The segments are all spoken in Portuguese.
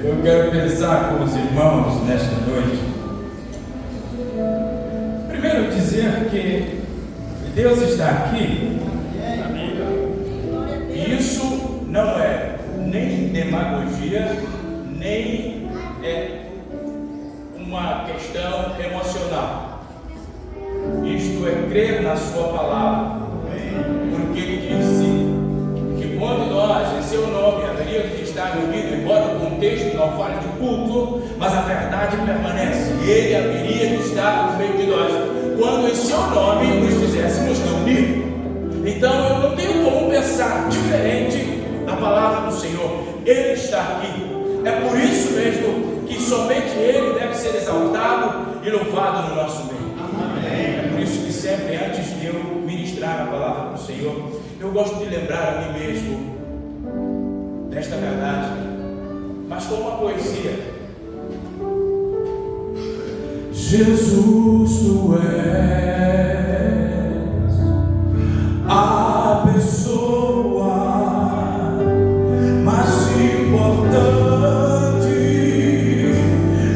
Eu quero pensar com os irmãos nesta noite. Primeiro dizer que Deus está aqui. E isso não é nem demagogia, nem uma questão emocional. Isto é crer na sua palavra. Porque ele disse que quando nós, em seu nome, haveríamos de estar reunidos, embora o contexto não fale de culto, mas a verdade permanece. Ele haveria de estar no meio de nós, quando em seu nome nos fizéssemos reunir. Então eu não tenho como pensar diferente da palavra do Senhor. Ele está aqui. É por isso mesmo que somente Ele deve ser exaltado e louvado no nosso meio. Amém. É por isso que sempre antes de eu ministrar a palavra do Senhor, eu gosto de lembrar a mim mesmo desta verdade, mas com uma poesia. Jesus, tu és a pessoa mais importante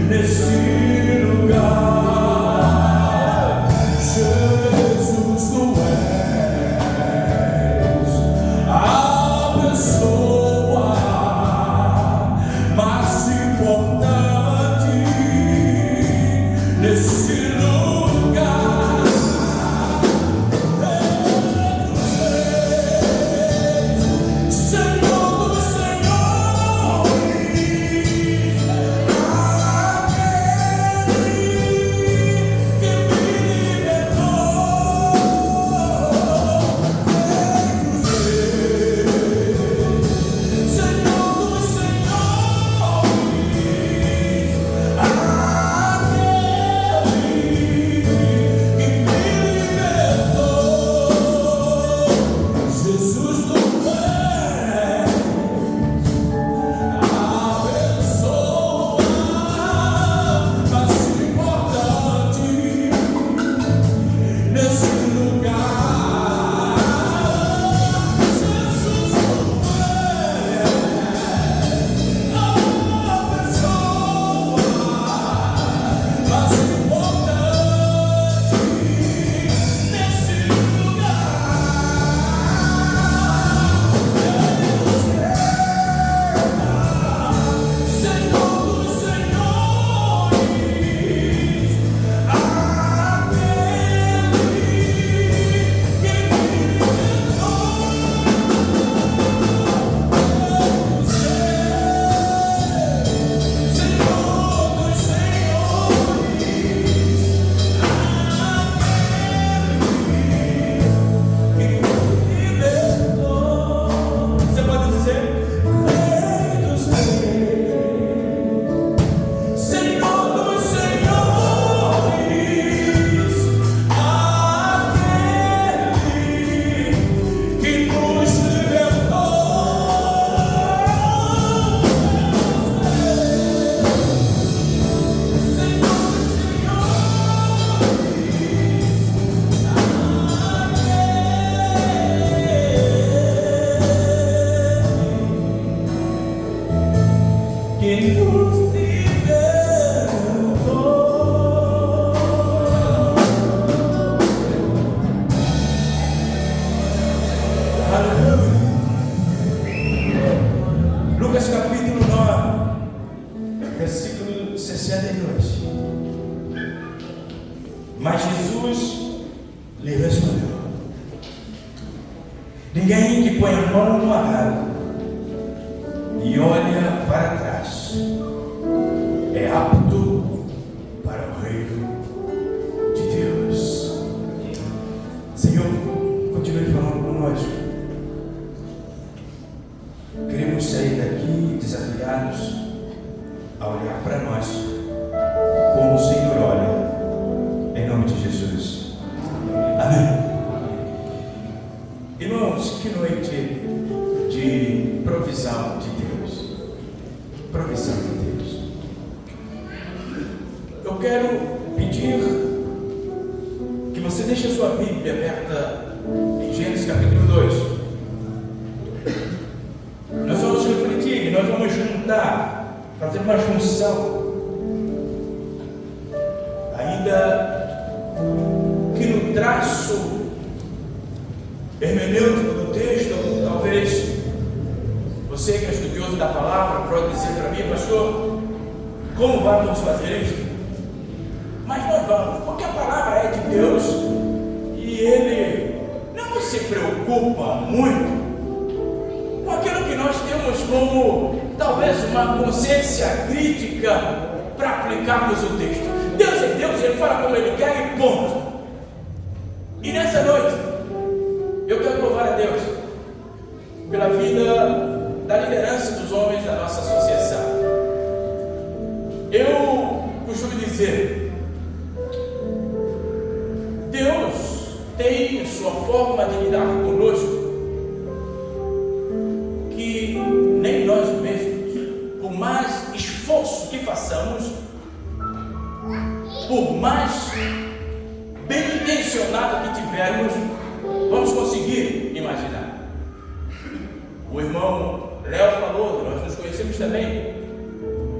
nesse lugar. Jesus, tu és a pessoa mais importante nesse lugar. Lucas capítulo 9, versículo 62. Mas Jesus lhe respondeu: ninguém que põe a mão no arado e olha para trás é apto para o reino de Deus. Senhor, continue falando conosco. Queremos sair daqui desafiados a olhar para nós como o Senhor olha, em nome de Jesus. Amém. Irmãos, que noite de provisão de Deus. Provisão de Deus. Eu quero pedir que você deixe a sua Bíblia aberta em Gênesis capítulo 2. Nós vamos refletir, nós vamos juntar fazer uma junção, ainda que no traço hermenêutico do texto, talvez você que é estudioso da palavra pode dizer para mim: pastor, como vamos fazer isto? Mas nós vamos, porque a palavra é de Deus e Ele não se preocupa muito com aquilo que nós temos como talvez uma consciência crítica para aplicarmos o texto. Deus é Deus, Ele fala como Ele quer e ponto. E nessa noite eu quero louvar a Deus pela vida da liderança dos homens da nossa associação. Eu costumo dizer, Deus tem sua forma de lidar conosco que nem nós mesmos, por mais esforço que façamos, por mais bem intencionado que tivermos, vamos conseguir imaginar. O irmão Léo falou, nós nos conhecemos também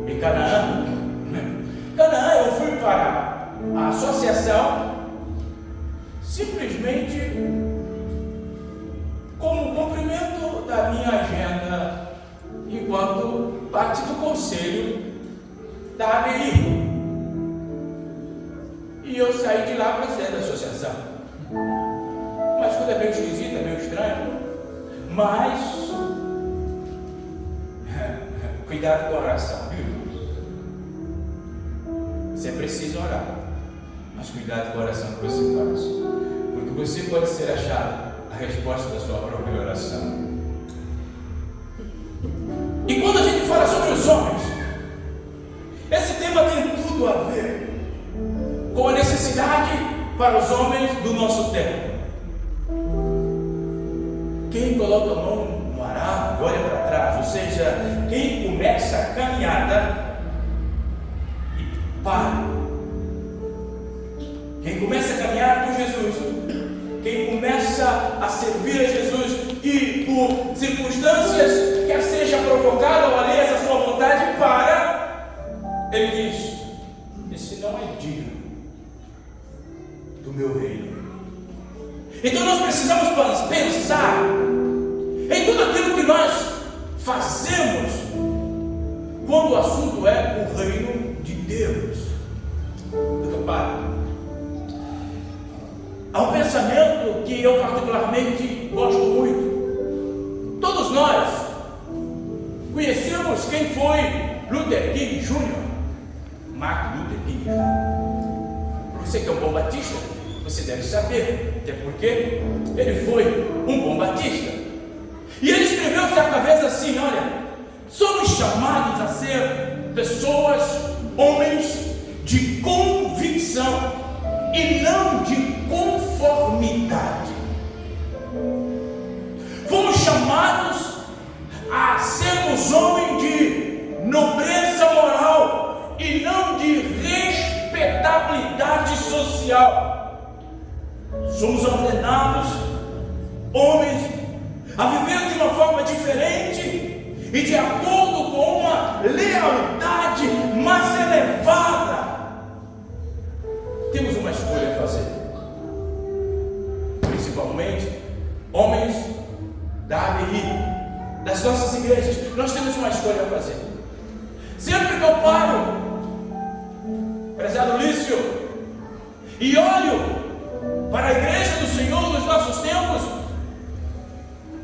em Canaã. Canaã, eu fui para a associação simplesmente como cumprimento da minha agenda enquanto parte do conselho da ABI. E eu saí de lá para ser da associação. Mas tudo é meio esquisito, é meio estranho. Mas cuidado com a oração, viu? Você precisa orar, mas cuidado com a oração que você faz, porque você pode ser achado a resposta da sua própria oração. E quando a gente fala sobre os homens, esse tema tem tudo a ver com a necessidade para os homens do nosso tempo. Quem coloca a mão no arado, olha para trás, ou seja, quem começa a caminhada e para. Quem começa a caminhar com Jesus, quem começa a servir a Jesus e por circunstâncias, quer seja provocado ou alheio à sua vontade, para, ele diz: esse não é digno do meu reino. Então nós precisamos pensar em tudo aquilo que nós fazemos quando o assunto é o reino de Deus. Repare, há um pensamento que eu particularmente gosto muito. Todos nós conhecemos quem foi Luther King Jr., Martin Luther King Jr. Você que é um bom batista, você deve saber, até porque ele foi um bom batista. E ele escreveu certa vez assim: olha, somos chamados a ser pessoas, homens de convicção e não de conformidade. Fomos chamados a sermos homens de nobreza moral e não de respeitabilidade social. Somos ordenados, homens, a viver de uma forma diferente e de acordo com uma lealdade mais elevada. Temos uma escolha a fazer, principalmente homens da ABI, das nossas igrejas. Nós temos uma escolha a fazer. Sempre que eu paro, prezado Lício, e olho para a igreja do Senhor nos nossos tempos,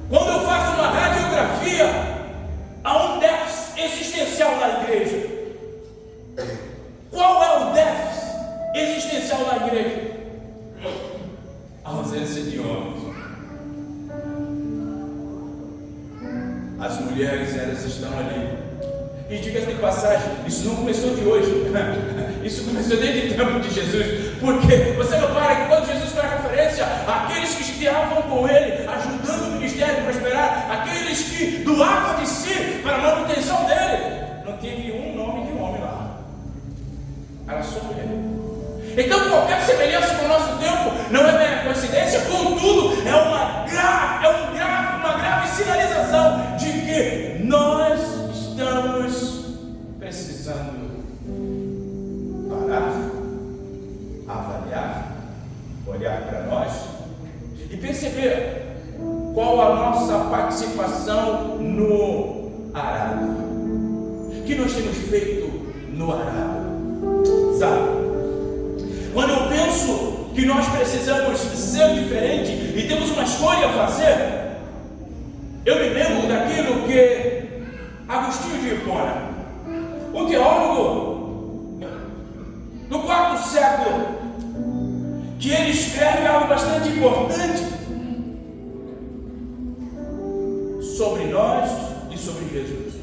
quando eu faço uma radiografia, há um déficit existencial na igreja. Qual é o déficit existencial na igreja? A ausência de homens. As mulheres, elas estão ali. E diga-se de passagem, isso não começou de hoje. Isso começou desde o tempo de Jesus. Porque você repara que quando Jesus faz referência àqueles que estavam com ele, ajudando o ministério a prosperar, aqueles que doavam de si para a manutenção dele, não teve um nome de homem lá. Era só mulher. Então qualquer semelhança com o nosso tempo não é mera coincidência, contudo é uma grave sinalização de que nós estamos nossa participação no arado. O que nós temos feito no arado? Sabe? Quando eu penso que nós precisamos ser diferente e temos uma escolha a fazer, eu me lembro daquilo que Agostinho de Hipona, um teólogo do quarto século, que ele escreve algo bastante importante sobre nós e sobre Jesus.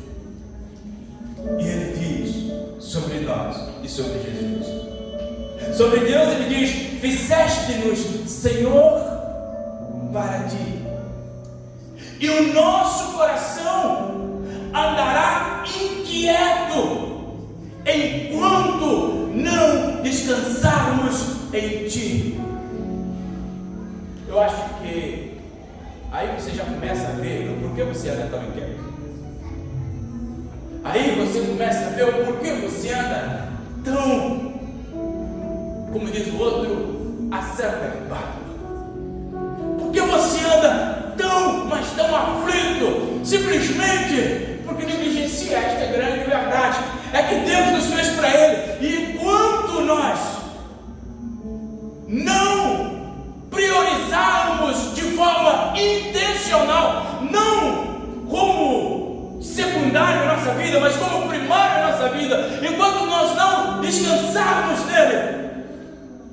E ele diz sobre nós e sobre Jesus. Sobre Deus ele diz: fizeste-nos Senhor para ti, e o nosso coração andará inquieto enquanto não descansarmos em ti. Eu acho que aí você já começa a ver o porquê você anda tão inquieto. Aí você começa a ver o porquê você anda tão, como diz o outro, acertado. Porque você anda tão, mas tão aflito, simplesmente porque negligencia esta grande verdade. É que Deus nos fez para Ele, e enquanto nós não priorizarmos de forma intencional, não como secundário na nossa vida, mas como primário na nossa vida, enquanto nós não descansarmos nele,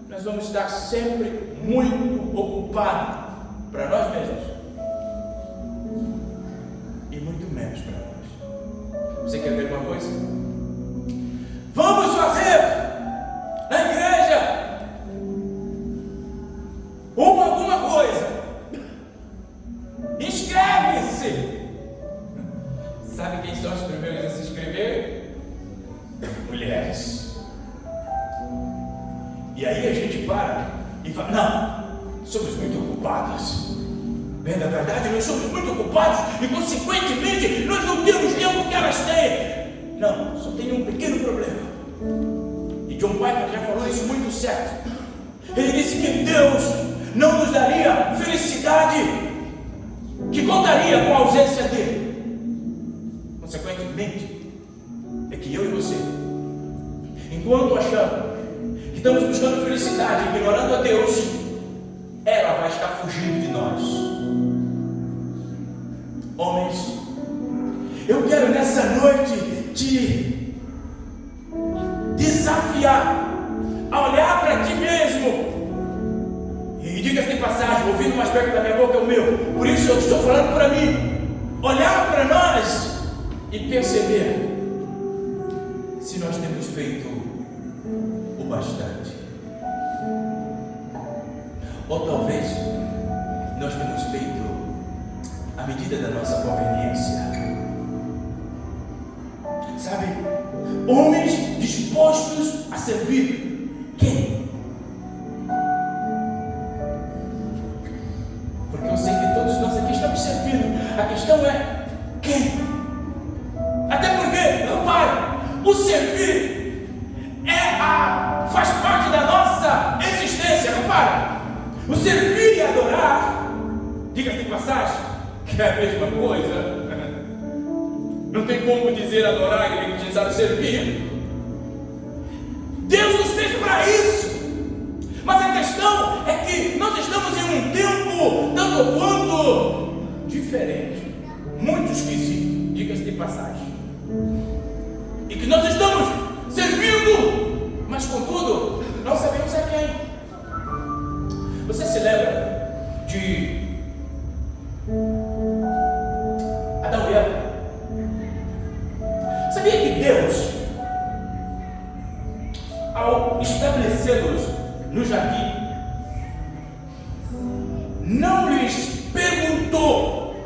nós vamos estar sempre muito ocupados para nós mesmos e muito menos para nós. Você quer ver uma coisa? Vamos fazer na igreja alguma coisa. Inscreve-se. Sabe quem são os primeiros a se inscrever? Mulheres. E aí a gente para e fala: não, somos muito ocupados. Bem, na verdade, nós somos muito ocupados e, consequentemente, nós não temos tempo que elas têm. Não, só tem um pequeno problema. E John Piper já falou isso muito certo. Ele disse que Deus não nos daria felicidade que contaria com a ausência dele. Consequentemente, é que eu e você, enquanto achamos que estamos buscando felicidade, ignorando a Deus, ela vai estar fugindo de nós. Homens, eu quero nessa noite te desafiar a olhar para ti mesmo. E diga-se de passagem, ouvindo mais perto da minha boca é o meu, por isso eu estou falando para mim. Olhar para nós e perceber se nós temos feito o bastante, ou talvez nós temos feito à medida da nossa conveniência. Sabe, homens dispostos a servir quem? Porque eu sei que todos nós aqui estamos servindo. A questão é quem? Até porque, repare, o servir faz parte da nossa existência. Repare, o servir e adorar, diga-se de passagem, que é a mesma coisa. Não tem como dizer adorar e negligenciar o servir. Deus nos fez para isso. Mas a questão é que nós estamos em um tempo tanto quanto diferente, muito esquisito, diga-se de passagem, e que nós estamos servindo, mas contudo não sabemos a quem. Você se lembra de Adão e Eva? Sabia que Deus, ao estabelecê-los no jardim, não lhes perguntou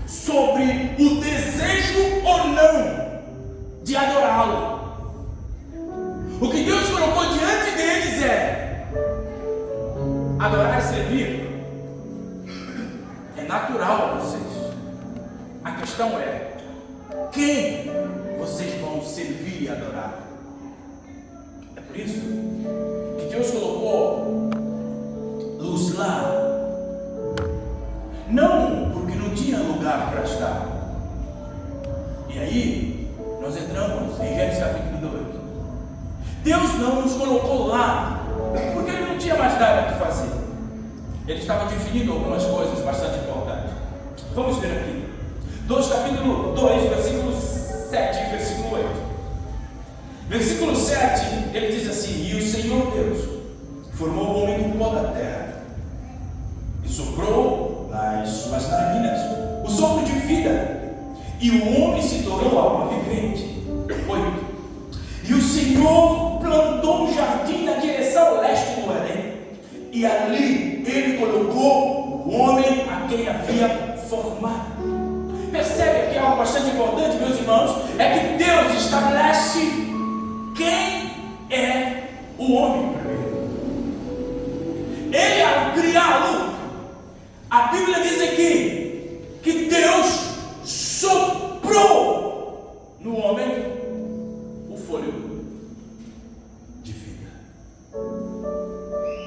sobre o desejo ou não de adorá-lo? O que Deus colocou diante deles é adorar e servir. É natural a vocês. A questão é quem vocês vão servir e adorar. É por isso que Deus colocou luz lá, não aqui nós entramos em Gênesis capítulo 2. Deus não nos colocou lá porque Ele não tinha mais nada que fazer. Ele estava definindo algumas coisas bastante importantes. Vamos ver aqui. Capítulo 2, versículo 7 e versículo 8. Versículo 7, ele diz assim: e o Senhor Deus formou o homem do pó da terra e soprou nas suas narinas o sopro de vida, e o homem se tornou alma vivente. 8. E o Senhor plantou um jardim na direção leste do Éden, e ali ele colocou o homem a quem havia formado. Percebe aqui algo bastante importante, meus irmãos, é que Deus estabelece quem é o homem primeiro. Ele, ao criá-lo, a Bíblia diz aqui que Deus soprou no homem o fôlego de vida.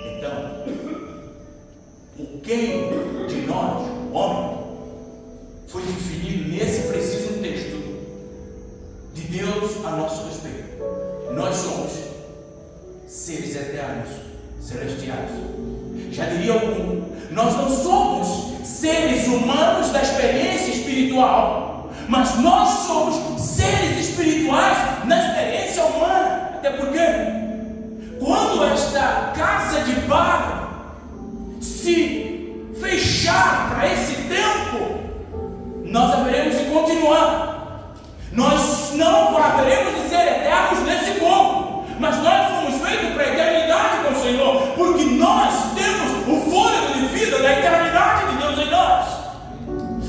Então, o quem de nós, homem, foi definido nesse preciso texto de Deus a nosso respeito. Nós somos seres eternos, celestiais. Já diria algum, nós não somos seres humanos da experiência espiritual, mas nós somos seres espirituais na experiência humana. Até porque, quando esta casa de barro se fechar para esse tempo, nós haveremos de continuar. Nós não haveremos de ser eternos nesse corpo, mas nós fomos feitos para a eternidade com o Senhor, porque nós temos o fôlego de vida da eternidade de Deus em nós.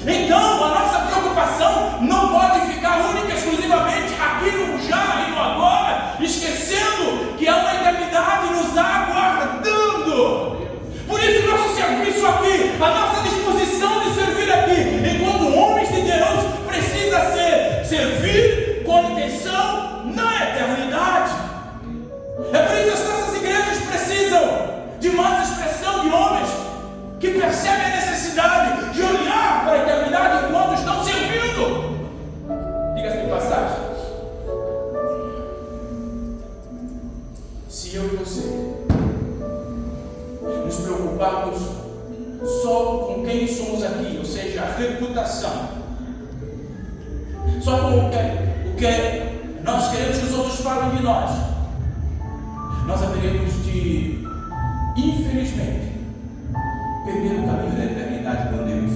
Então, a nossa preocupação não pode ficar única e exclusivamente aqui no já e no agora, esquecendo que há uma eternidade nos aguardando. Por isso, nosso serviço aqui, a nossa disposição de servir aqui, enquanto homens de Deus, precisa ser servir com intenção na eternidade. É por isso que as nossas igrejas precisam de mais expressão de homens que percebem a necessidade de olhar para a eternidade enquanto estão servindo. Diga-se de passagem, se eu e você nos preocuparmos só com quem somos aqui, ou seja, a reputação, só com o que nós queremos que os outros falem de nós haveremos de, infelizmente, perder o caminho da eternidade com Deus.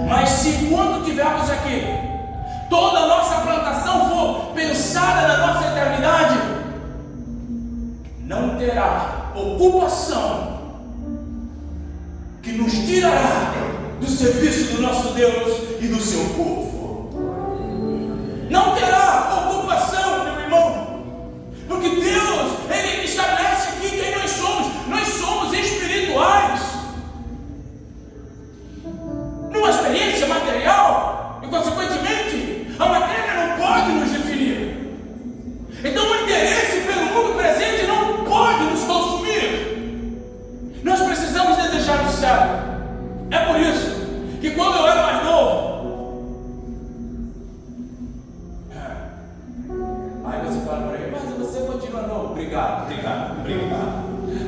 Mas se enquanto estivermos aqui, toda a nossa plantação for pensada na nossa eternidade, não terá ocupação que nos tirará do serviço do nosso Deus e do seu povo. Não terá ocupação, meu irmão, porque Deus, Ele estabelece aqui quem nós somos. Nós somos espirituais, numa experiência material, e consequentemente a matéria não pode nos definir. Então o interesse pelo mundo presente não pode nos consumir. Nós precisamos desejar o céu. É por isso que quando eu era mais novo, aí você fala para ele: mas você continua novo. Obrigado.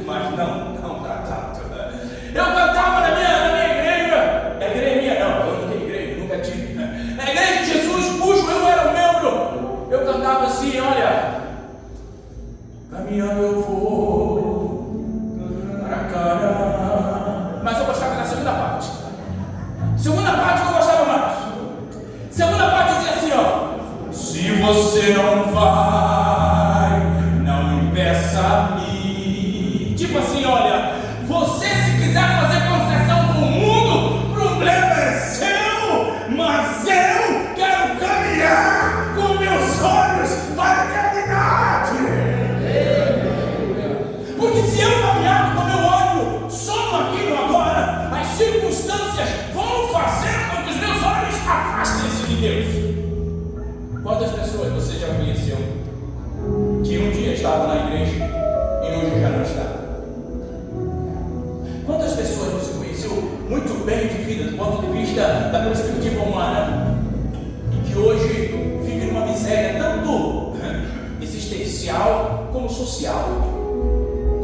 Mas não para tanto. Eu cantava na minha igreja. A igreja minha não, eu não tenho igreja, nunca tive. Na igreja de Jesus, cujo eu era membro, eu cantava assim: olha, caminhando eu vou para cá. Mas eu gostava da segunda parte. Segunda parte que eu gostava mais. Segunda parte dizia assim, ó: se você não vai, não impeça a mim. Tipo assim, olha, você se quiser fazer concessão com o mundo, o problema é seu, mas eu quero caminhar com meus olhos para a eternidade. Porque se eu caminhar com meu olho só no aqui e no agora, as circunstâncias vão fazer com que os meus olhos afastem-se de Deus. Quantas pessoas você já conheceu que um dia estavam na igreja e hoje já não está? Quantas pessoas você conheceu muito bem de vida do ponto de vista da perspectiva humana e que hoje algo social.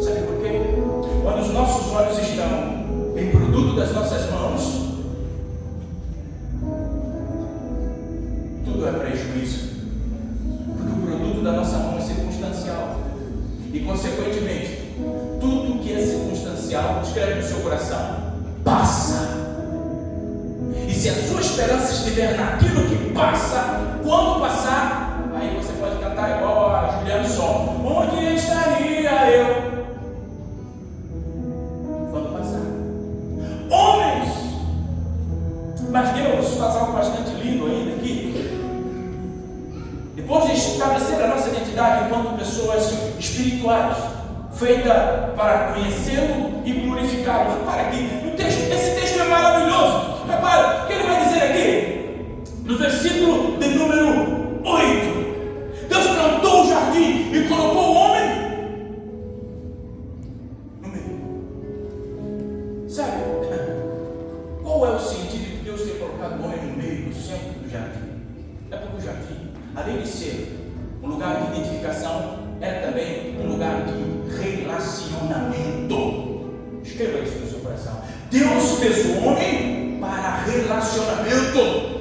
Sabe por quê? Quando os nossos olhos estão em produto das nossas mãos, tudo é prejuízo. Porque o produto da nossa mão é circunstancial. E, consequentemente, tudo que é circunstancial, escreve no seu coração, passa. E se a sua esperança estiver naquilo que passa, quando passar, aí você pode cantar igual a Juliana Som. Onde estaria eu? Quando passar. Homens! Mas Deus faz algo bastante lindo ainda aqui. Depois de estabelecer a nossa identidade enquanto pessoas espirituais, feita para conhecê-lo e glorificá-lo. Repara aqui, esse texto é maravilhoso. Repara, o que ele vai dizer aqui? No versículo de número 8. Deus plantou o jardim e colocou o homem no meio. Sabe, qual é o sentido de Deus ter colocado o homem no meio, no centro do jardim? É porque o jardim, além de ser um lugar de identificação, era também um lugar de relacionamento. Escreva isso no seu coração. Deus fez o homem para relacionamento.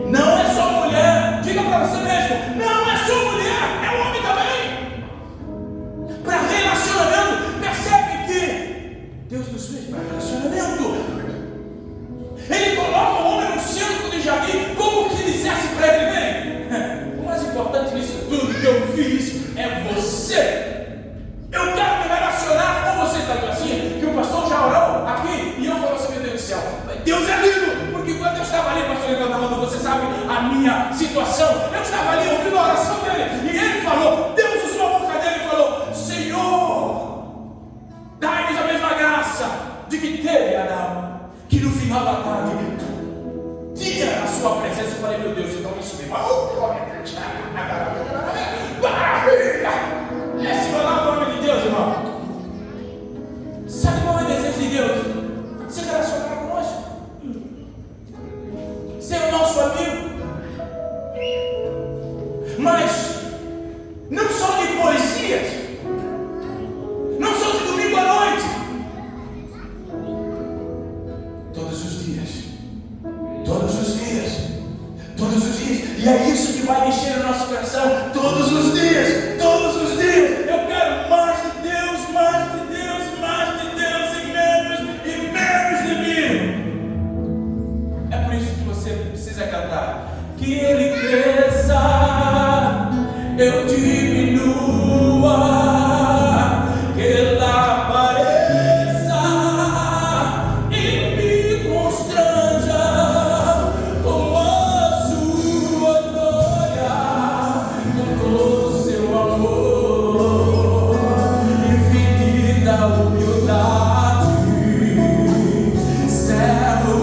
Não é só mulher. Diga para você mesmo, não é só mulher, é o homem também. Para relacionamento. Percebe que Deus nos fez para relacionamento. Ele coloca o homem no centro do jardim, como que dissesse para ele: bem, o mais importante nisso tudo que eu fiz é você. Eu quero me relacionar com você. Tanto assim que o pastor já orou aqui e eu falo assim: meu Deus do céu, Deus é lindo. Porque quando eu estava ali, pastor levantando, você sabe a minha situação, eu estava ali ouvindo a oração dele e ele falou, Deus usou a boca dele e falou: Senhor, dai-nos a mesma graça de que teve Adão, que no final da tarde tinha a sua presença. Eu falei: meu Deus, então isso mesmo. Maravilha! Esse vai lá o nome de Deus, irmão. Sabe qual é o desejo de Deus? Se relacionar conosco, ser o nosso amigo. Mas não só de poesias, não só de domingo à noite, todos os dias, todos os dias, todos os dias. E é isso que vai encher o nosso coração todos os dias, todos os dias. Eu quero mais de Deus, mais de Deus, mais de Deus, e menos de mim. É por isso que você precisa cantar: que Ele cresça, eu diminua, que Ele apareça e me constranja com a sua glória, com todo o seu amor, infinita humildade, servo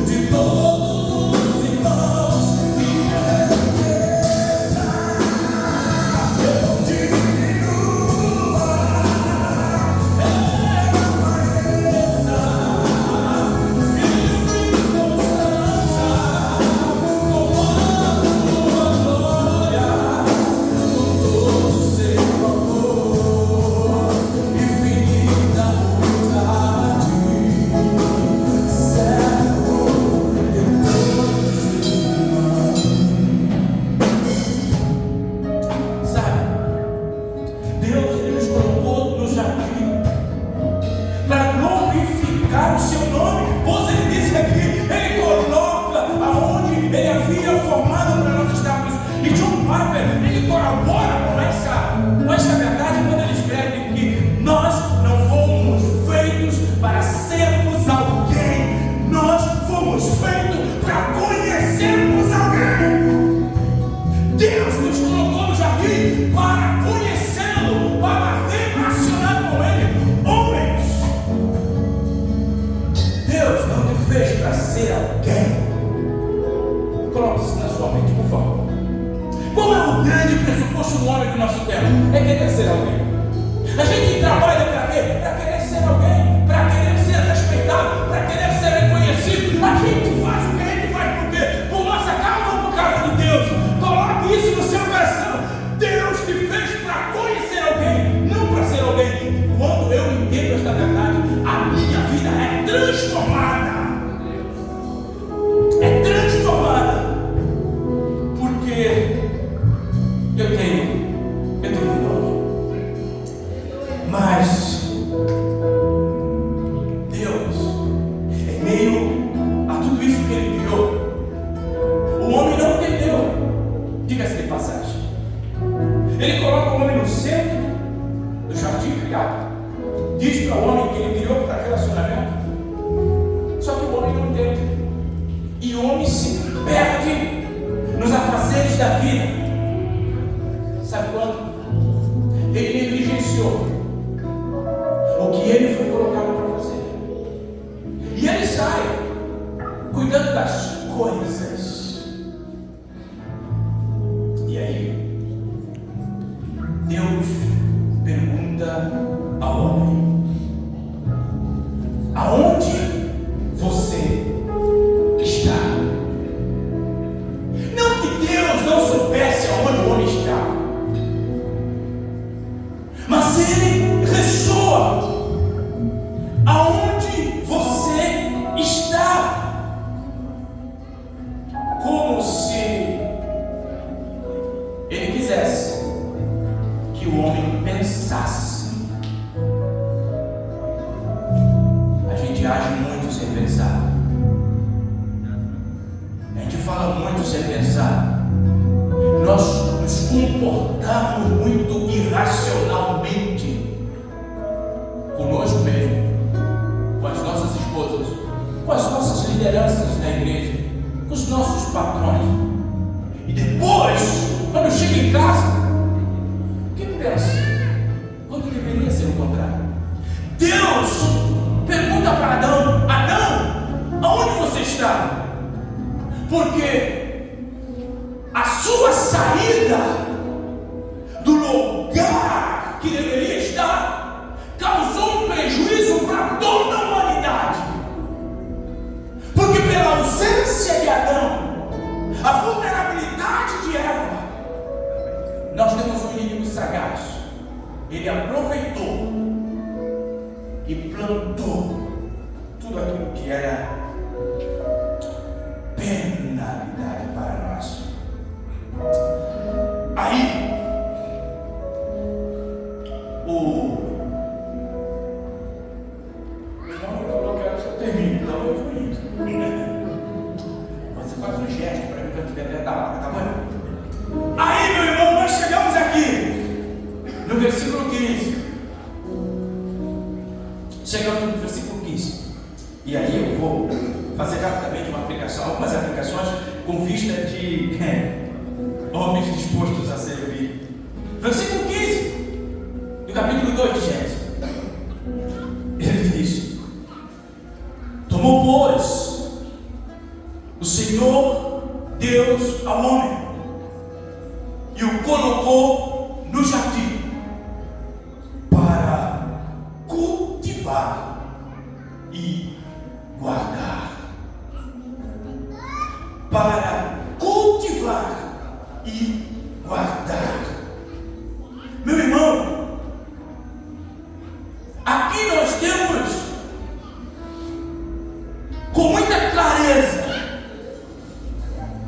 de todos os irmãos. Deus te fez para conhecer diga-se de passagem. Ele coloca o homem no centro do jardim criado. Diz para o homem que ele criou para relacionamento. Só que o homem não entende. E o homem se perde nos afazeres da vida. Sabe quando? Ele negligenciou o que ele foi colocado para fazer. E ele sai cuidando das coisas. E aí, Deus pergunta ao homem: aonde você está? Não que Deus não soubesse aonde o homem está, mas ele ressoa: aonde você está? Como se ele quisesse que o homem pensasse. A gente age muito sem pensar. A gente fala muito sem pensar. Nós nos comportamos muito irracionalmente conosco mesmo, com as nossas esposas, com as nossas lideranças na igreja, com os nossos patrões. E depois, quando chega em casa, o que pensa? Quando deveria ser o contrário. Deus pergunta para Adão: Adão, aonde você está? Porque a sua saída do lugar que deveria estar causou um prejuízo para toda a humanidade. Porque pela ausência de Adão, a vulnerabilidade de Eva, nós temos um inimigo sagaz. Ele aproveitou e plantou tudo aquilo que era penalidade para nós. Aí, meu irmão falou que eu termino, então eu fui indo. Você faz um gesto para mim que eu estiver dentro da arca, tá bom? Aí, meu irmão, nós chegamos aqui no versículo 15. Chegamos no versículo 15. E aí eu vou fazer rapidamente uma aplicação, algumas aplicações com vista de homens dispostos a servir. Versículo 15 do capítulo 2 de Gênesis. Ele diz: tomou, pois, o Senhor Deus ao homem e o colocou no jardim para cultivar e guardar. Para cultivar e guardar. Meu irmão, aqui nós temos com muita clareza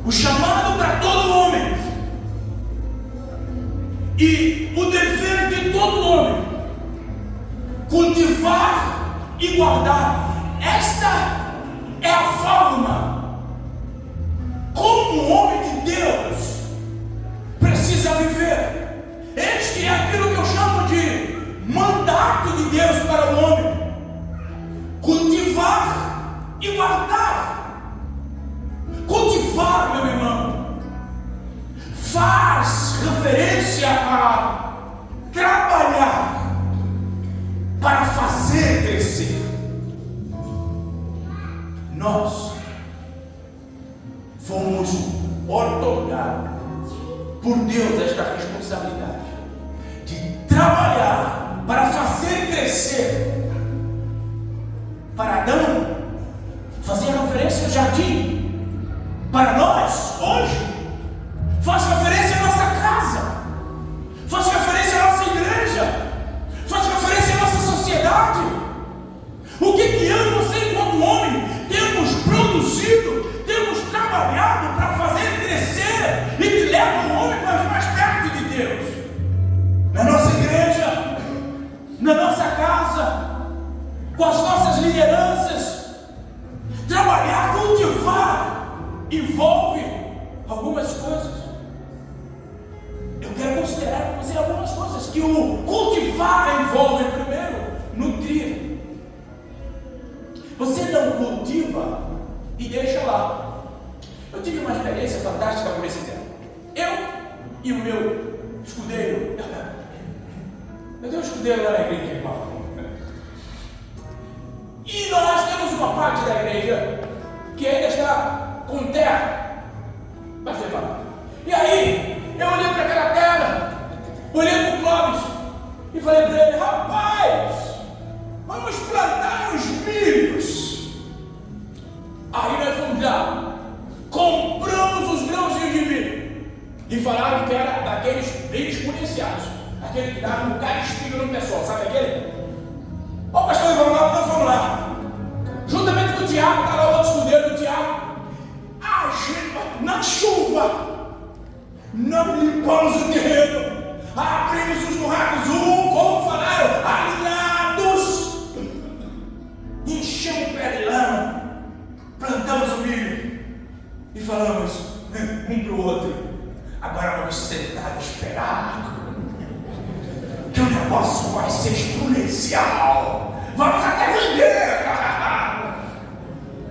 o chamado para todo homem e o dever de todo homem: cultivar e guardar. Esta é a forma como o homem de Deus precisa viver. Este é aquilo que eu chamo de mandato de Deus para o homem: cultivar e guardar. Cultivar, meu irmão, faz referência a trabalhar para fazer crescer. Nós fomos otorgados por Deus esta responsabilidade de trabalhar para fazer crescer. Para Adão, fazia referência ao jardim. Para nós, hoje, faz referência à nossa casa, faz referência à nossa igreja, faz referência à nossa sociedade. O que eu, você, enquanto homem, temos produzido, temos trabalhado para fazer crescer e que leva o homem para mais perto de Deus? Na nossa igreja, na nossa casa, com as nossas lideranças. Trabalhar, cultivar, envolve algumas que o cultivar envolve primeiro nutrir. Você não cultiva e deixa lá. Eu tive uma experiência fantástica por esse tempo. Eu e o meu escudeiro. Eu tenho um escudeiro lá na igreja, irmão. E nós temos uma parte da igreja que ainda está com terra. Pastor Evandro. E aí, eu olhei para aquela terra, olhei para o Clóvis e falei para ele: rapaz, vamos plantar uns milhos. Aí nós fomos lá, compramos os grãozinhos de milho e falaram que era daqueles bem exponenciados, aquele que dava um bocado de espiga no pessoal, sabe aquele? Ó, pastor, vamos lá, nós vamos lá. Juntamente com o Tiago, está lá o outro escudeiro do Tiago. A gente, na chuva, nós limpamos o terreno, abrimos os buracos, como falaram, alinhados, enchemos o pé de lama, plantamos o milho e falamos um para o outro: agora vamos sentar e esperar, que o negócio vai ser exponencial, vamos até vender.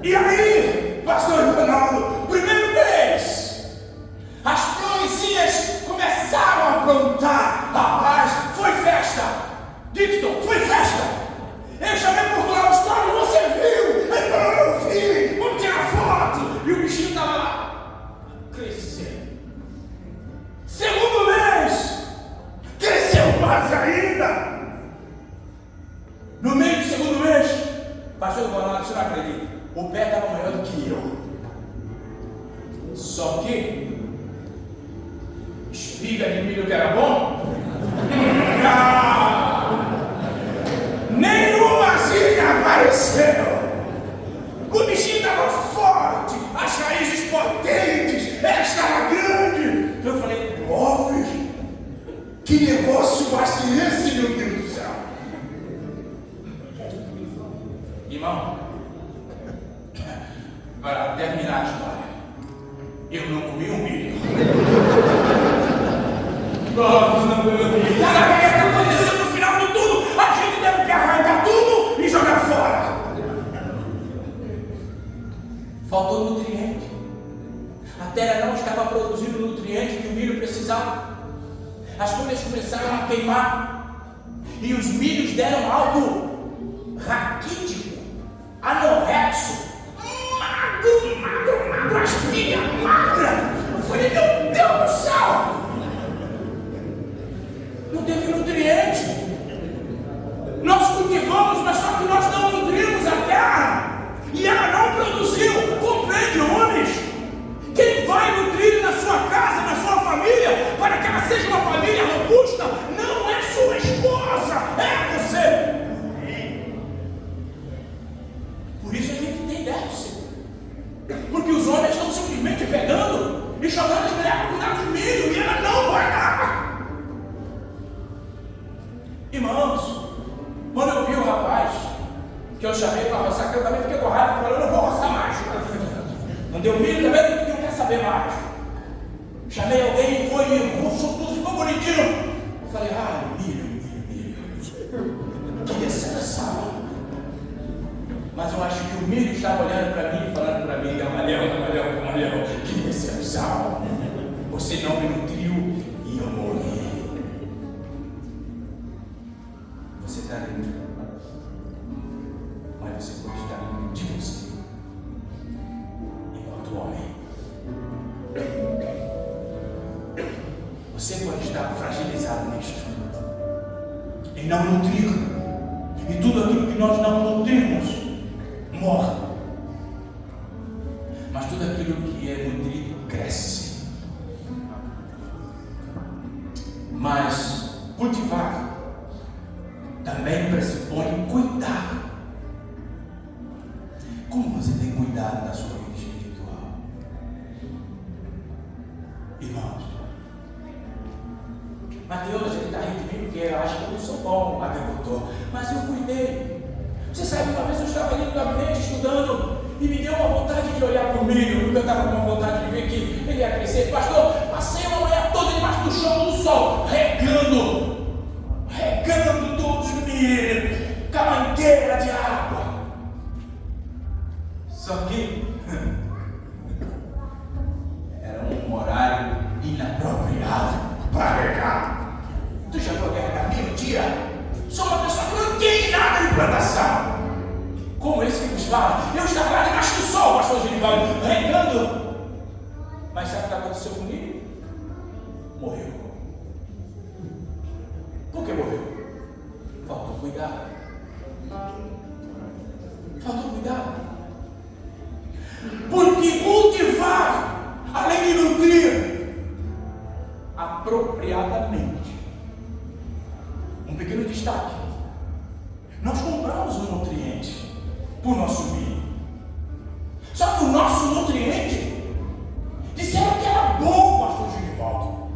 E aí, pastor Ronaldo, primeiro mês, as florezinhas começaram a plantar. Rapaz, foi festa. Dicton, foi festa. Eu chamei por Cláudio: você viu? Ele falou: eu vi, vamos tirar foto. E o bichinho estava lá, crescendo. Segundo mês, cresceu mais ainda. No meio do segundo mês, pastor Ronaldo, você não acredita, o pé estava maior do que eu. Só que espiga de milho que era bom, nenhumazinha apareceu. O bichinho estava forte, as raízes potentes, ela estava grande. Eu falei: Clóvis, que negócio vai ser esse, meu Deus do céu? Irmão, para terminar a história, eu não comi um milho. Clóvis não comeu milho. Sabe o que aconteceu no final de tudo? A gente teve que arrancar tudo e jogar fora. Faltou nutriente. A terra não estava produzindo o nutriente que o milho precisava. As folhas começaram a queimar e os milhos deram algo raquítico, anorexo. Magro, as filhas magras. Eu falei: meu Deus do céu, não teve nutriente. Nós cultivamos, mas só que nós não nutrimos a terra e ela não produziu. Compreende, homens? Quem vai nutrir na sua casa, na sua família, para que ela seja uma família robusta, não é sua esposa, é você. Por isso a gente tem déficit. Porque os homens estão simplesmente pegando e jogando as mulheres para cuidar do milho e ela não vai dar. Irmãos, quando eu vi o rapaz que eu chamei para roçar, que eu também fiquei com raiva, falei: eu não vou roçar mais. Não deu milho também, não quer saber mais. Chamei alguém, foi e roçou tudo, ficou bonitinho. Eu falei: milho. Que decepção. Mas eu acho que o milho estava olhando para mim e falando para mim: Gamaliel, que decepção. Você não me nutriu e eu morri. Você está lindo, mas você pode estar lindo de você, enquanto homem. Você pode estar fragilizado nisto e não nutrir. E tudo aquilo que nós não nutrimos morre. Mas tudo aquilo que é nutrido cresce. Mas cultivar também pressupõe cuidar. Como você tem cuidado da sua vida espiritual? Irmãos, Mateus, ele está rindo de mim porque eu acho que eu não sou bom agricultor, mas eu cuidei. Você sabe, uma vez eu estava ali no gabinete estudando e me deu uma vontade de olhar para o milho, porque eu estava com uma vontade de ver que ele ia crescer. Pastor, passei uma manhã toda debaixo do chão, no sol, regando. para regar. Tu já foi regar meio-dia? Sou uma pessoa que não tem nada de plantação. Como esse que nos fala, eu estava lá debaixo do sol, pastor Genivaldo, regando. Mas sabe o que aconteceu comigo? Morreu. Por que morreu? Faltou cuidado. Faltou cuidado. Porque cultivar, além de nutrir, apropriadamente. Um pequeno destaque. Nós compramos um nutriente para o nosso milho. Só que o nosso nutriente, disseram que era bom, pastor Genivaldo.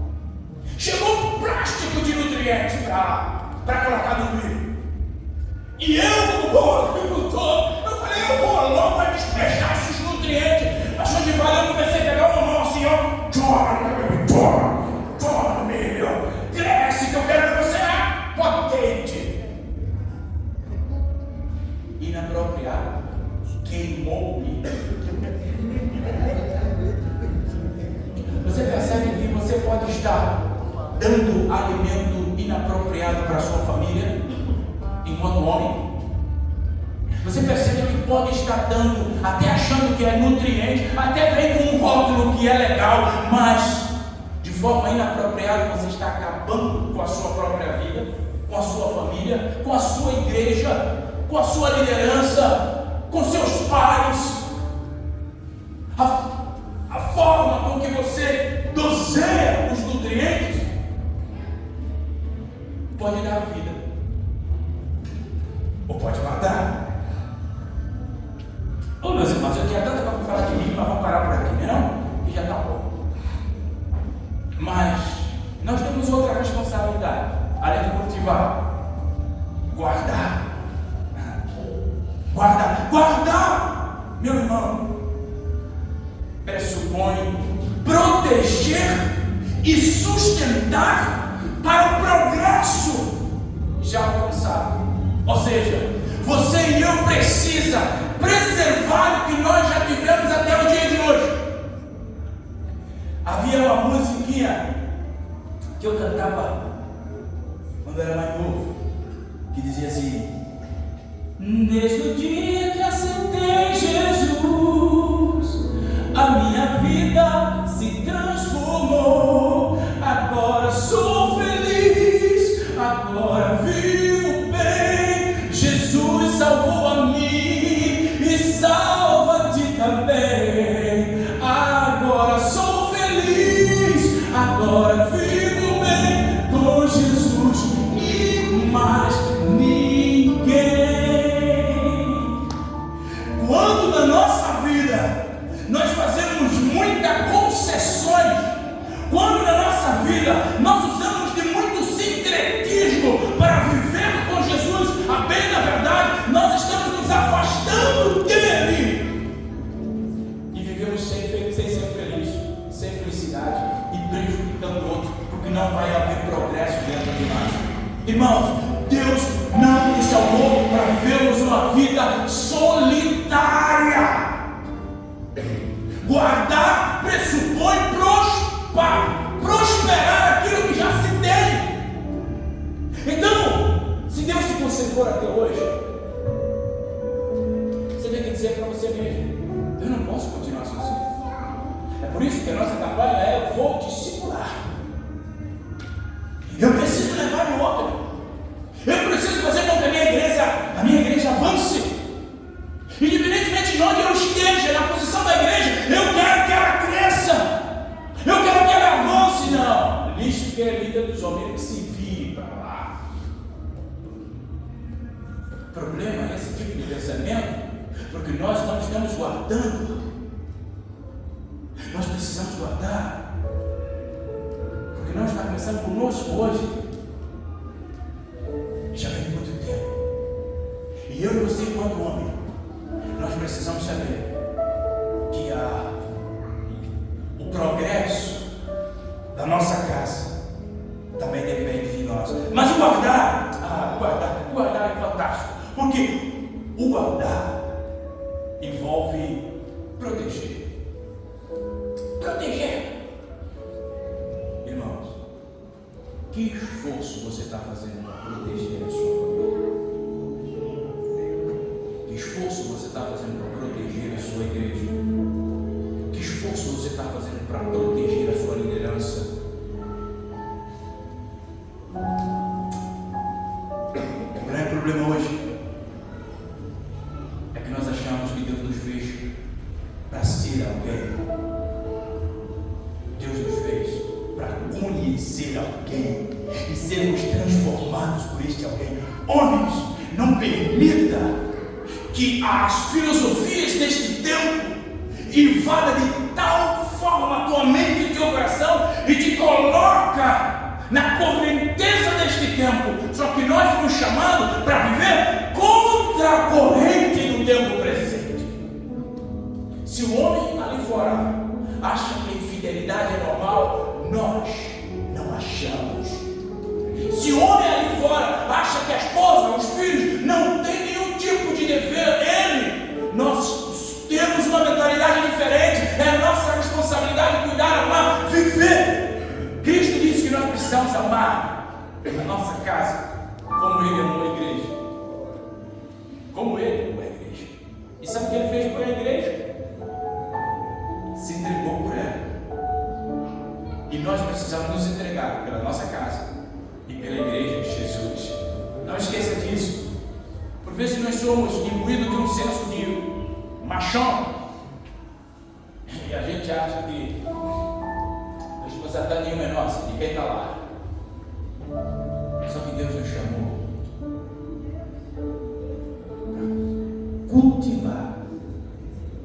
Chegou um plástico de nutrientes para colocar no milho. E eu, como bom agricultor, eu falei, eu vou logo para despejar esses nutrientes. Pastor Genivaldo, eu comecei a pegar uma mão assim, ó. Toma no milho. Cresce que eu quero que você é potente. Inapropriado. Queimou o milho. Você percebe que você pode estar dando alimento inapropriado para a sua família enquanto homem? Você percebe que pode estar dando, até achando que é nutriente, até vem com um rótulo que é legal, mas de forma inapropriada você está acabando com a sua própria vida, com a sua família, com a sua igreja, com a sua liderança, com seus pais. A forma com que você doseia os nutrientes pode dar vida ou pode matar. Ô meus irmãos, eu tinha tanta coisa para falar de mim, mas vamos parar por aqui, não? E já está bom. Mas nós temos outra responsabilidade, além de cultivar, guardar, meu irmão, pressupõe proteger e sustentar para o progresso já alcançado. Ou seja, você e eu precisa preservar o que nós já tivemos até o dia de hoje. Havia uma musiquinha que eu cantava quando eu era mais novo, que dizia assim: desde o dia que aceitei Jesus, a minha vida se transformou. Agora sou feliz, agora vivo bem. Jesus salvou a mim e salva-te também. Agora sou feliz, agora vivo bem com Jesus e mais ninguém. Quando na nossa vida nós fazemos muitas concessões, quando na nossa vida nós usamos de muito sincretismo para viver com Jesus, a bem da verdade, nós estamos nos afastando dele e vivemos sem ser feliz, sem felicidade e prejudicando o outro, porque não vai haver progresso dentro de nós. Irmãos, Deus não nos salvou para vivermos uma vida solitária. Guardar pressupõe prosperar aquilo que já se tem. Então, se Deus te conservou até hoje, você tem que dizer para você mesmo: eu não posso continuar sozinho. É por isso que a nossa campanha é: eu vou discipular. Eu preciso levar o outro. Eu preciso fazer com que a minha igreja avance. Independentemente de onde eu esteja, na posição da igreja, eu quero que ela cresça. Eu quero que ela avance. Não, lixo que é líder dos homens, que se vire para lá. O problema é esse tipo de pensamento, porque nós não estamos guardando. Nós precisamos guardar, porque não está começando conosco hoje. Já vem muito tempo. E eu e você, enquanto homem, nós precisamos saber que o progresso da nossa casa também depende de nós. Mas o guardar é fantástico, porque o guardar envolve proteger. Irmãos, Que esforço você está fazendo para proteger a sua família? Que esforço você está fazendo para proteger a sua igreja? Que esforço você está fazendo para proteger a sua liderança? O grande problema hoje é que nós achamos que Deus nos fez para ser alguém. Deus nos fez para conhecer alguém e sermos transformados por este alguém. Homens, não permita que as filosofias deste tempo invadam de tal forma a tua mente e o teu coração e te coloca na correnteza deste tempo. Só que nós fomos chamados para viver contra a corrente do tempo presente. Se o homem ali fora acha que a infidelidade é normal, nós não achamos. Se o homem ali fora acha que a esposa, os filhos não têm nenhum tipo de dever, nós temos uma mentalidade diferente. É a nossa responsabilidade cuidar, amar, viver. Cristo disse que nós precisamos amar a nossa casa como Ele amou a igreja. Como Ele amou a igreja. E sabe o que Ele fez por a igreja? Se entregou por ela. E nós precisamos nos entregar pela nossa casa e pela igreja de Jesus. Não esqueça disso. Por vezes nós somos imbuídos de um senso de machão e a gente acha que a responsabilidade nenhuma é nossa, de quem está lá. Só que Deus nos chamou para cultivar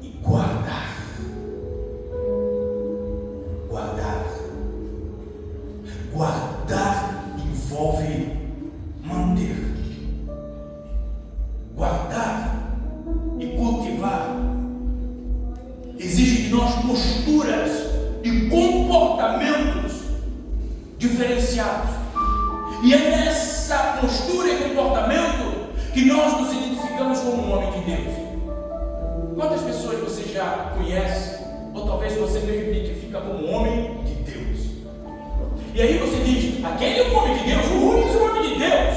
e guardar. Guardar envolve manter. Guardar e cultivar exige de nós posturas e comportamentos diferenciados. E é nessa postura e comportamento que nós nos identificamos como um homem de Deus. Quantas pessoas você já conhece, ou talvez você mesmo identifica como um homem de Deus? E aí você diz, aquele é o homem de Deus, o único homem de Deus.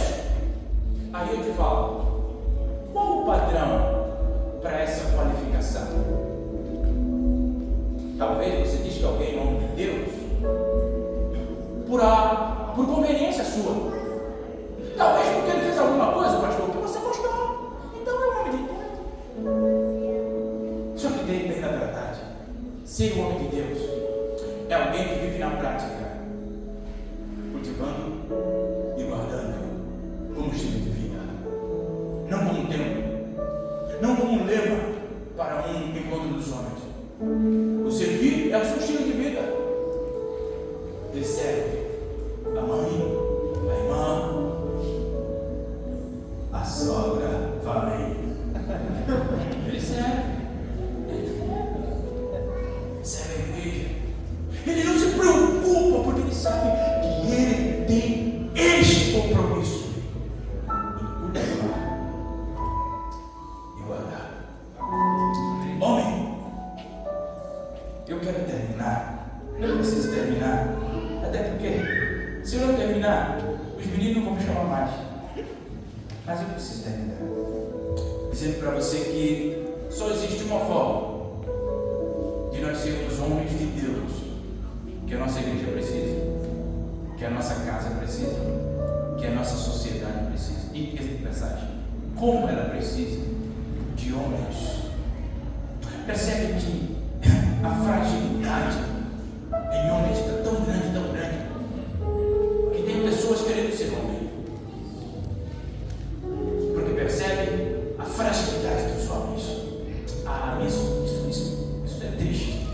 Aí eu te falo, qual o padrão para essa qualificação? Talvez você diz que alguém é homem de Deus por conveniência sua. Talvez porque ele fez alguma coisa, pastor, que você gostou. Então é um homem de Deus. Só que bem na verdade, ser um homem de Deus é alguém que vive na prática, cultivando e guardando como estilo de vida, não como um tempo, não como um lema para um encontro dos homens. O servir é o seu estilo de vida. Ele serve a mãe, a irmã, a sogra, fala aí. Ele serve a igreja. Ele não se preocupa porque ele sabe que ele tem este compromisso em cultivar e guardar. Homem, eu quero terminar. Eu preciso terminar. Até porque, se eu não terminar, os meninos não vão me chamar mais. Mas eu preciso terminar. Dizendo para você que só existe uma forma de nós sermos homens de Deus, que a nossa igreja precisa, que a nossa casa precisa, que a nossa sociedade precisa. E que mensagem, como ela precisa de homens. Percebe que a fragilidade em homens está tão grande, que tem pessoas querendo ser homem, porque percebe a fragilidade dos homens. Isso é triste.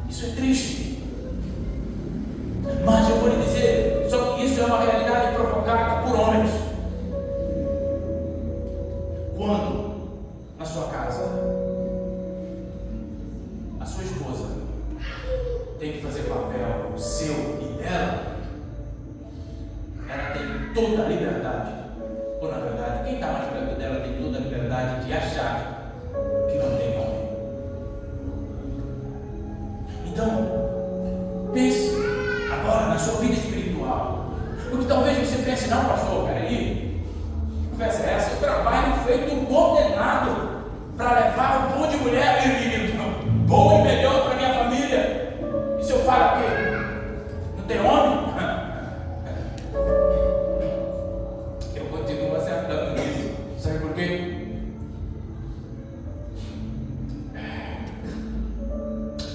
Isso é triste. Mas eu vou lhe dizer, só que isso é uma realidade provocada por homens. Quando na sua casa a sua esposa tem que fazer papel seu e dela, ela tem toda a liberdade, ou na verdade, quem está mais perto dela tem toda a liberdade de achar que não tem homem. Então, pense agora na sua vida espiritual. Porque talvez você pense, não, pastor, peraí, que conversa é essa? Eu trabalho feito um condenado para levar um monte de mulher bom e melhor para minha família. E se eu falo o quê? Não tem homem? Eu continuo acertando nisso. Sabe por quê?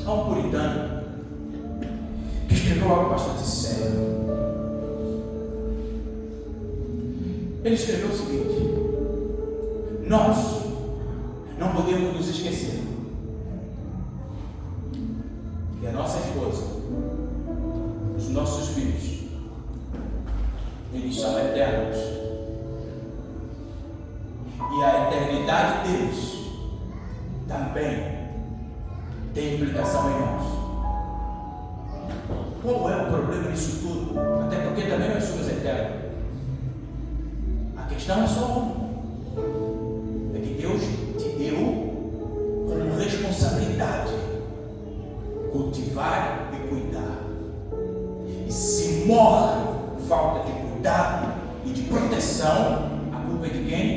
Há um puritano que escreveu algo bastante sério. Ele escreveu o seguinte: nós não podemos nos esquecer que a nossa esposa, os nossos filhos, eles são eternos, e a eternidade deles também tem implicação em nós. Qual é o problema nisso tudo? Até porque também nós somos eternos. A questão é só uma: é que Deus te deu como responsabilidade cultivar e cuidar. E se morre por falta de cuidado e de proteção, a culpa é de quem?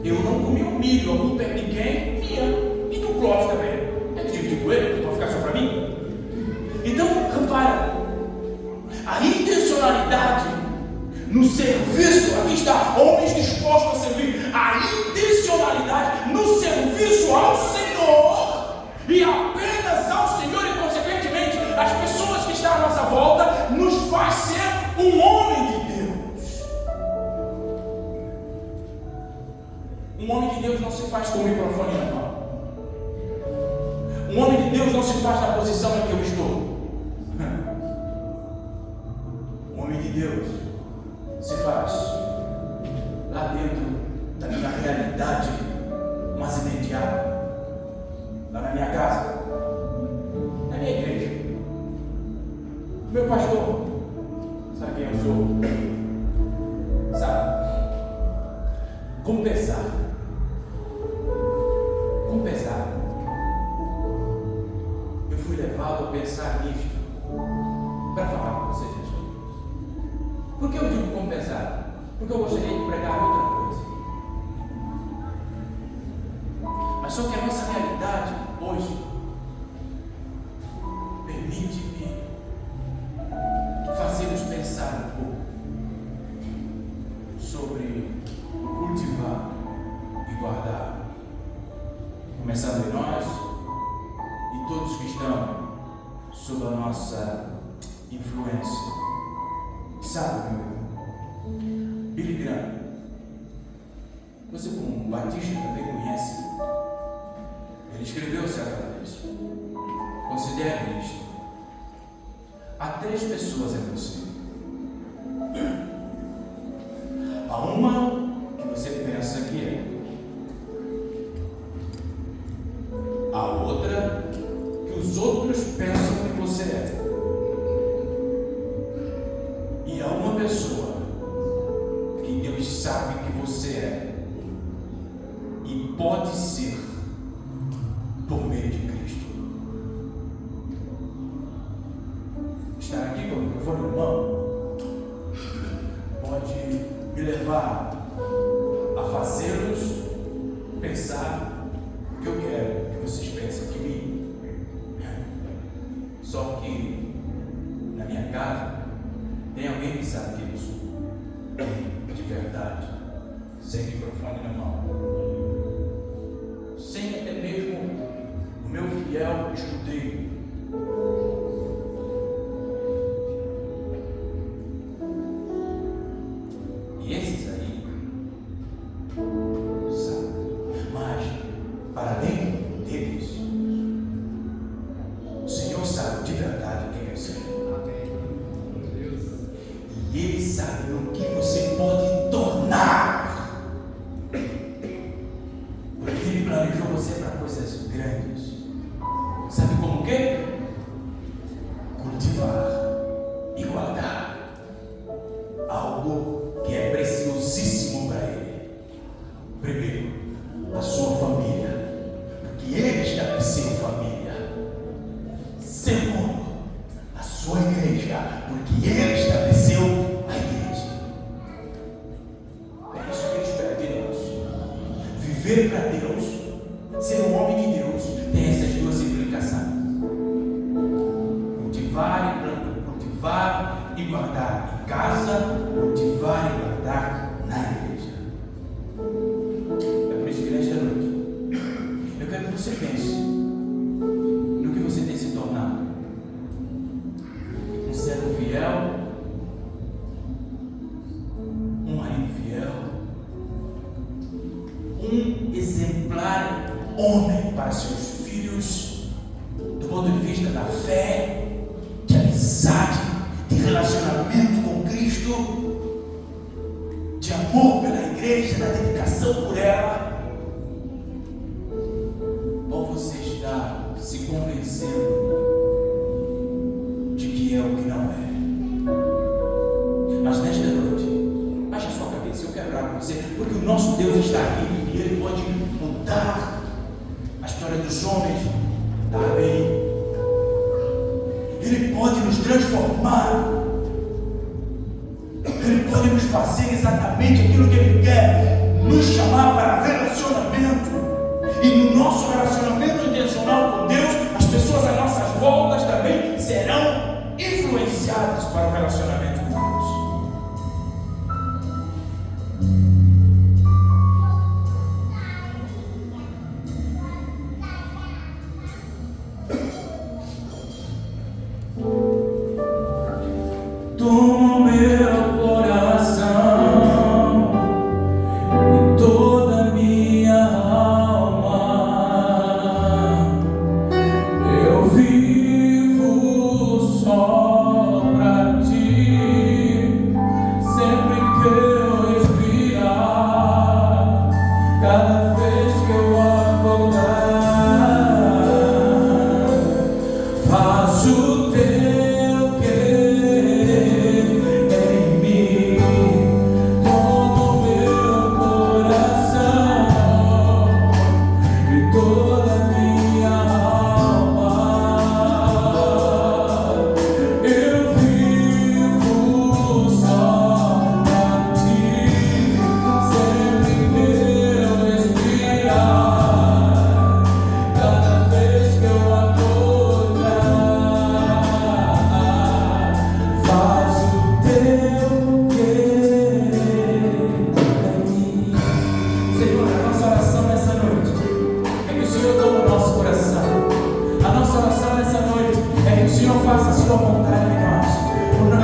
Eu não comi o milho, a culpa é de quem? Minha. E do Clóvis também. Eu dividir com ele, para ficar só para mim. Então, repara, a intencionalidade no serviço, aqui está, homens dispostos a servir, a intencionalidade no serviço ao Senhor, e apenas ao Senhor, e consequentemente as pessoas que estão à nossa volta, nos faz ser um homem de Deus. Um homem de Deus não se faz com o microfone na mão. Um homem de Deus não se faz na posição em que eu estou. Um homem de Deus se faz lá dentro da minha realidade mais imediata, lá na minha casa, na minha igreja. Meu pastor sabe quem eu sou? Sabe? Como pesar. Eu fui levado a pensar nisto para falar com vocês. Por que eu digo como pesar? Porque eu gostaria de pregar outra coisa. Mas só que a nossa realidade hoje permite-me fazer-nos pensar um pouco sobre cultivar e guardar. Começando em nós e todos que estão sob a nossa influência. Sabe, meu irmão, Billy Graham, você como batista também conhece. Ele escreveu certa vez: considere isto, há 3 pessoas em você. Há uma que você pensa que é, a outra que os outros pensam que você é, e há uma pessoa que Deus sabe que você é e pode ser por meio de Cristo. Estar aqui com o microfone na mão pode me levar a fazê-los pensar o que eu quero que vocês pensem de mim. Só que na minha casa tem alguém que sabe quem eu sou de verdade, sem microfone na mão, sem até mesmo o meu fiel escudeiro. E esses aí, sabe, mas para dentro deles, o Senhor sabe de verdade quem eu sou. E Ele sabe no que você pode tornar, porque Ele planejou você para coisas grandes. Sabe como que? Cultivar e guardar algo que é preciosíssimo para Ele. Primeiro, a sua família, porque Ele estabeleceu família. Segundo, a sua sua igreja, porque Ele estabeleceu a igreja. É isso que Ele espera de nós. Viver para Deus, ser um homem de Deus, tem essas duas implicações: cultivar e guardar em casa, cultivar e guardar na igreja. É por isso que nesta noite eu quero que você pense no que você tem se tornado: um servo fiel, um marido fiel, um exemplar homem para seus filhos, do ponto de vista da fé, de amizade, de relacionamento com Cristo, de amor pela igreja, da dedicação por ela. Ou você está se convencendo de que é o que não é? Mas nesta noite, baixe a sua cabeça, eu quero orar com você, porque o nosso Deus está aqui e Ele pode mudar a história dos homens da lei. Ele pode nos transformar. Ele pode nos fazer exatamente aquilo que Ele quer, nos chamar para relacionamento. E no nosso relacionamento intencional com Deus, as pessoas à nossas voltas também serão influenciadas para o relacionamento com Deus. Toma meu coração e toda minha alma. Eu vivo só pra ti, sempre que eu respirar, cada vez que eu acordar, faço teu faça a sua vontade em nós.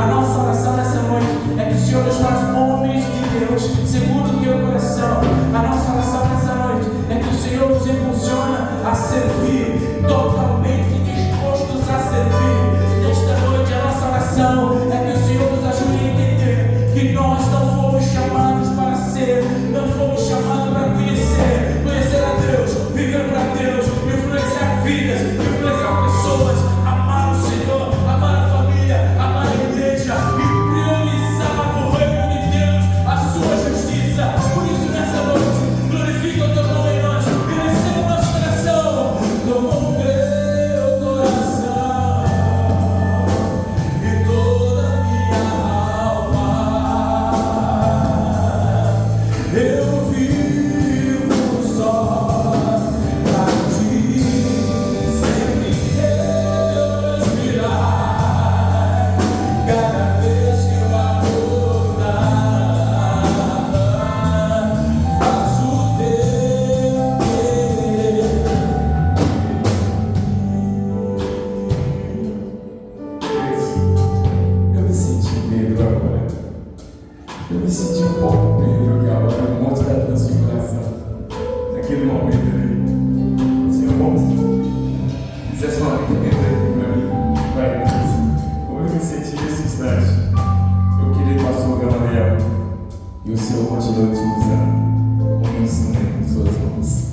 A nossa oração nessa noite é que o Senhor nos faz homens de Deus, segundo o teu coração. A nossa oração nessa noite é que o Senhor nos impulsiona a servir, totalmente dispostos a servir. Nesta noite a nossa oração é que o Senhor nos ajude a entender que nós não fomos chamados para ser, não fomos chamados para conhecer a Deus, viver para Deus, influenciar vidas, influenciar pessoas, amar o Senhor, amar a família, amar a igreja e priorizar o reino de Deus, a sua justiça. Por isso nessa noite, glorifica o teu nome em nós e receba o nosso coração. Toma o meu coração e toda a minha alma. Eu vivo só pra ti, sempre que eu respirar, cada vez que eu acordar, faço o teu querer. Eu me senti Pedro agora. Eu me senti um pouco Pedro, que agora um monte da transfiguração. Naquele momento ali, Senhor, vamos, fizesse uma vida dentro aqui pra mim. Vai, Deus, como eu me senti nesse instante, eu queria que o pastor Gamaliel e o Senhor continue te usando como instrumento em suas mãos.